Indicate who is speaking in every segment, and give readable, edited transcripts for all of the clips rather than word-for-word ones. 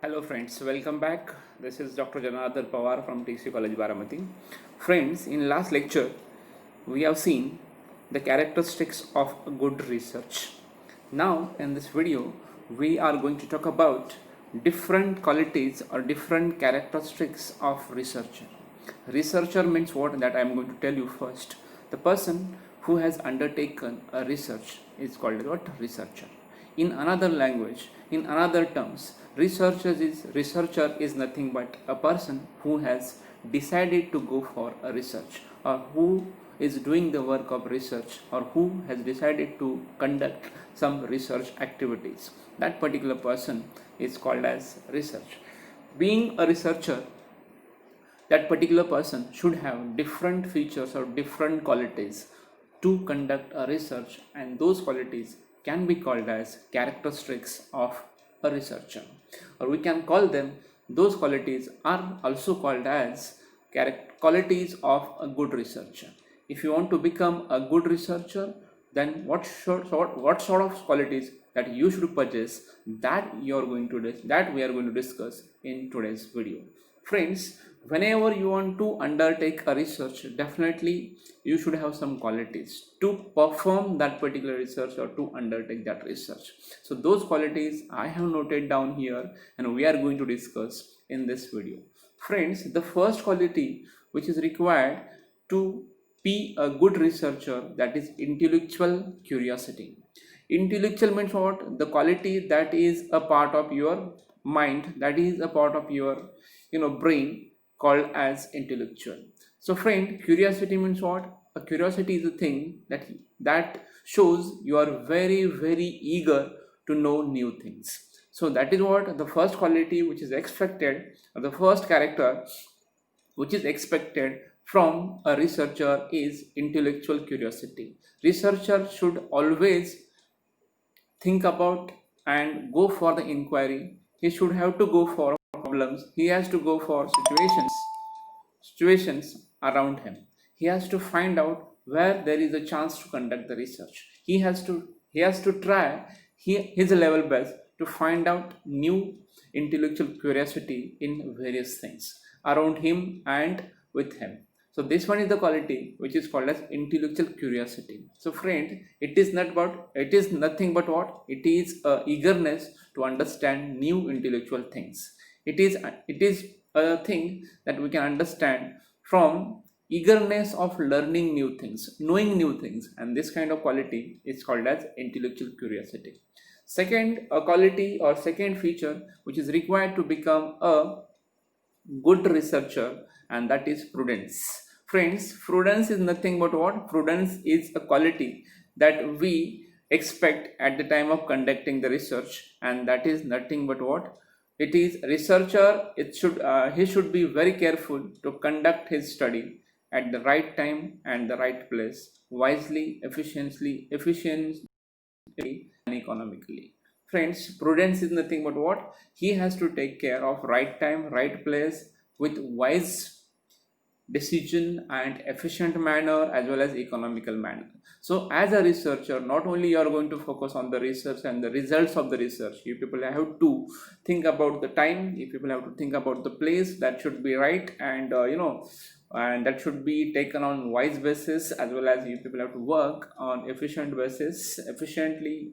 Speaker 1: Hello friends, welcome back. This is Dr. Janardar Pawar from TC College Baramati. Friends, in last lecture we have seen the characteristics of good research. Now in this video we are going to talk about different qualities or different characteristics of researcher. Researcher means what? That I am going to tell you first. The person who has undertaken a research is called what? Researcher. In another language, in another terms, researcher is nothing but a person who has decided to go for a research, or who is doing the work of research, or who has decided to conduct some research activities. That particular person is called as research. Being a researcher, that particular person should have different features or different qualities to conduct a research, and those qualities can be called as characteristics of a researcher, or we can call them, those qualities are also called as qualities of a good researcher. If you want to become a good researcher, then what sort of qualities that you should possess, that we are going to discuss in today's video. Friends, whenever you want to undertake a research, definitely you should have some qualities to perform that particular research or to undertake that research. So those qualities I have noted down here and we are going to discuss in this video. Friends, the first quality which is required to be a good researcher, that is intellectual curiosity. Intellectual means what? The quality that is a part of your mind, that is a part of your brain, called as intellectual. So friend, curiosity means what? A curiosity is a thing that shows you are very eager to know new things. So that is what the first quality which is expected, or the first character which is expected from a researcher, is intellectual curiosity. Researcher should always think about and go for the inquiry. He should have to go for problems. He has to go for situations around him. He has to find out where there is a chance to conduct the research. He has to try his level best to find out new intellectual curiosity in various things around him and with him. So this one is the quality which is called as intellectual curiosity. So friend, it is nothing but what? It is a eagerness to understand new intellectual things. It is a thing that we can understand from eagerness of learning new things, knowing new things, and this kind of quality is called as intellectual curiosity. Second, a quality or second feature which is required to become a good researcher, and that is prudence. Friends, prudence is nothing but what? Prudence is a quality that we expect at the time of conducting the research, and that is nothing but what? It is researcher. He should be very careful to conduct his study at the right time and the right place, wisely, efficiently, and economically. Friends, prudence is nothing but what? He has to take care of right time, right place, with wise decision and efficient manner, as well as economical manner. So as a researcher, not only you are going to focus on the research and the results of the research, you people have to think about the time, you people have to think about the place that should be right, and and that should be taken on wise basis, as well as you people have to work on efficient basis, efficiently,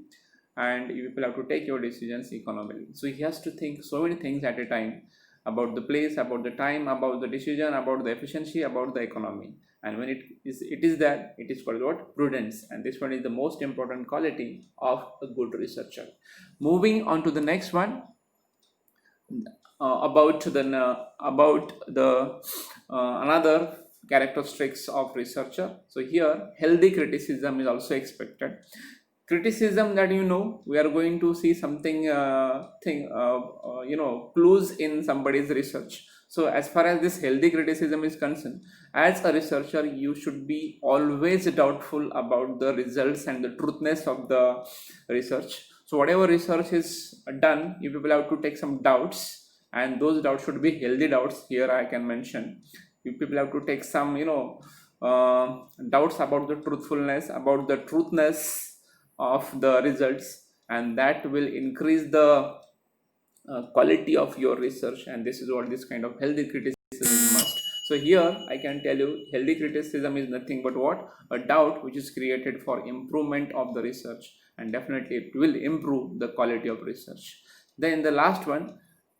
Speaker 1: and you people have to take your decisions economically. So he has to think so many things at a time, about the place, about the time, about the decision, about the efficiency, about the economy. And when it is that, it is called what? Prudence. And this one is the most important quality of a good researcher. Moving on to the next one, about the another characteristics of researcher. So here, healthy criticism is also expected. Criticism, that we are going to see something clues in somebody's research. So as far as this healthy criticism is concerned, as a researcher, you should be always doubtful about the results and the truthness of the research. So whatever research is done, you people have to take some doubts, and those doubts should be healthy doubts. Here I can mention, you people have to take some doubts about the truthfulness, about the truthness of the results, and that will increase the quality of your research, and this is what this kind of healthy criticism is must. So here I can tell you, healthy criticism is nothing but what? A doubt which is created for improvement of the research, and definitely it will improve the quality of research. Then the last one,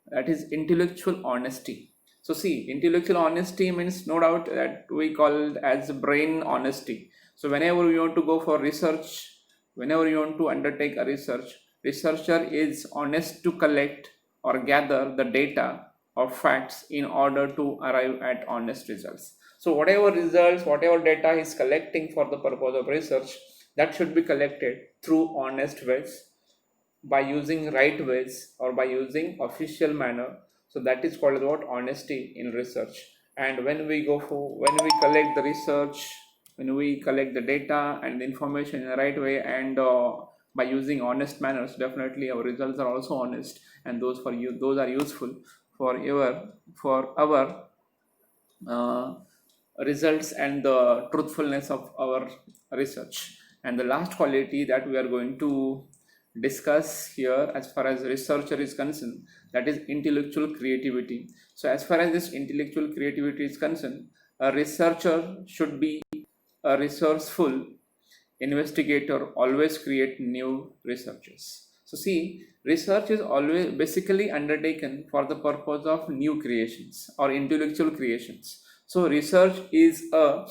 Speaker 1: that is intellectual honesty. So see, intellectual honesty means no doubt that we call it as brain honesty. So whenever you want to go for research, whenever you want to undertake a research, researcher is honest to collect or gather the data or facts in order to arrive at honest results. So whatever results, whatever data is collecting for the purpose of research, that should be collected through honest ways, by using right ways, or by using official manner. So that is called what? Honesty in research. And when we collect the research, when we collect the data and the information in the right way, and by using honest manners, definitely our results are also honest, and those are useful for our uh, results and the truthfulness of our research. And the last quality that we are going to discuss here as far as researcher is concerned, that is intellectual creativity. So as far as this intellectual creativity is concerned, a researcher should be a resourceful investigator, always create new researches. So see, research is always basically undertaken for the purpose of new creations or intellectual creations. So research is a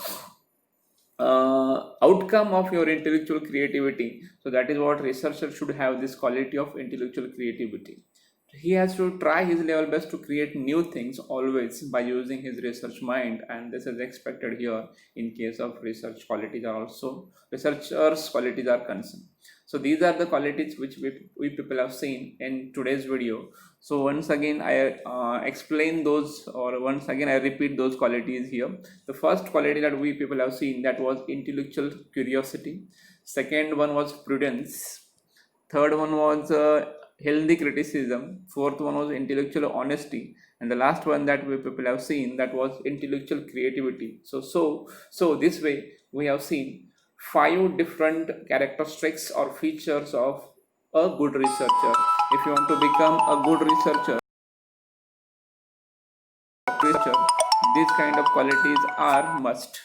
Speaker 1: outcome of your intellectual creativity. So that is what researcher should have, this quality of intellectual creativity. He has to try his level best to create new things always by using his research mind, and this is expected here in case of research qualities are also researchers qualities are concerned. So these are the qualities which we people have seen in today's video. So once again I explain those, or once again I repeat those qualities here. The first quality that we people have seen, that was intellectual curiosity. Second one was prudence. Third one was healthy criticism. Fourth one was intellectual honesty, and the last one that we people have seen, that was intellectual creativity. So this way we have seen 5 different characteristics or features of a good researcher. If you want to become a good researcher, these kind of qualities are must.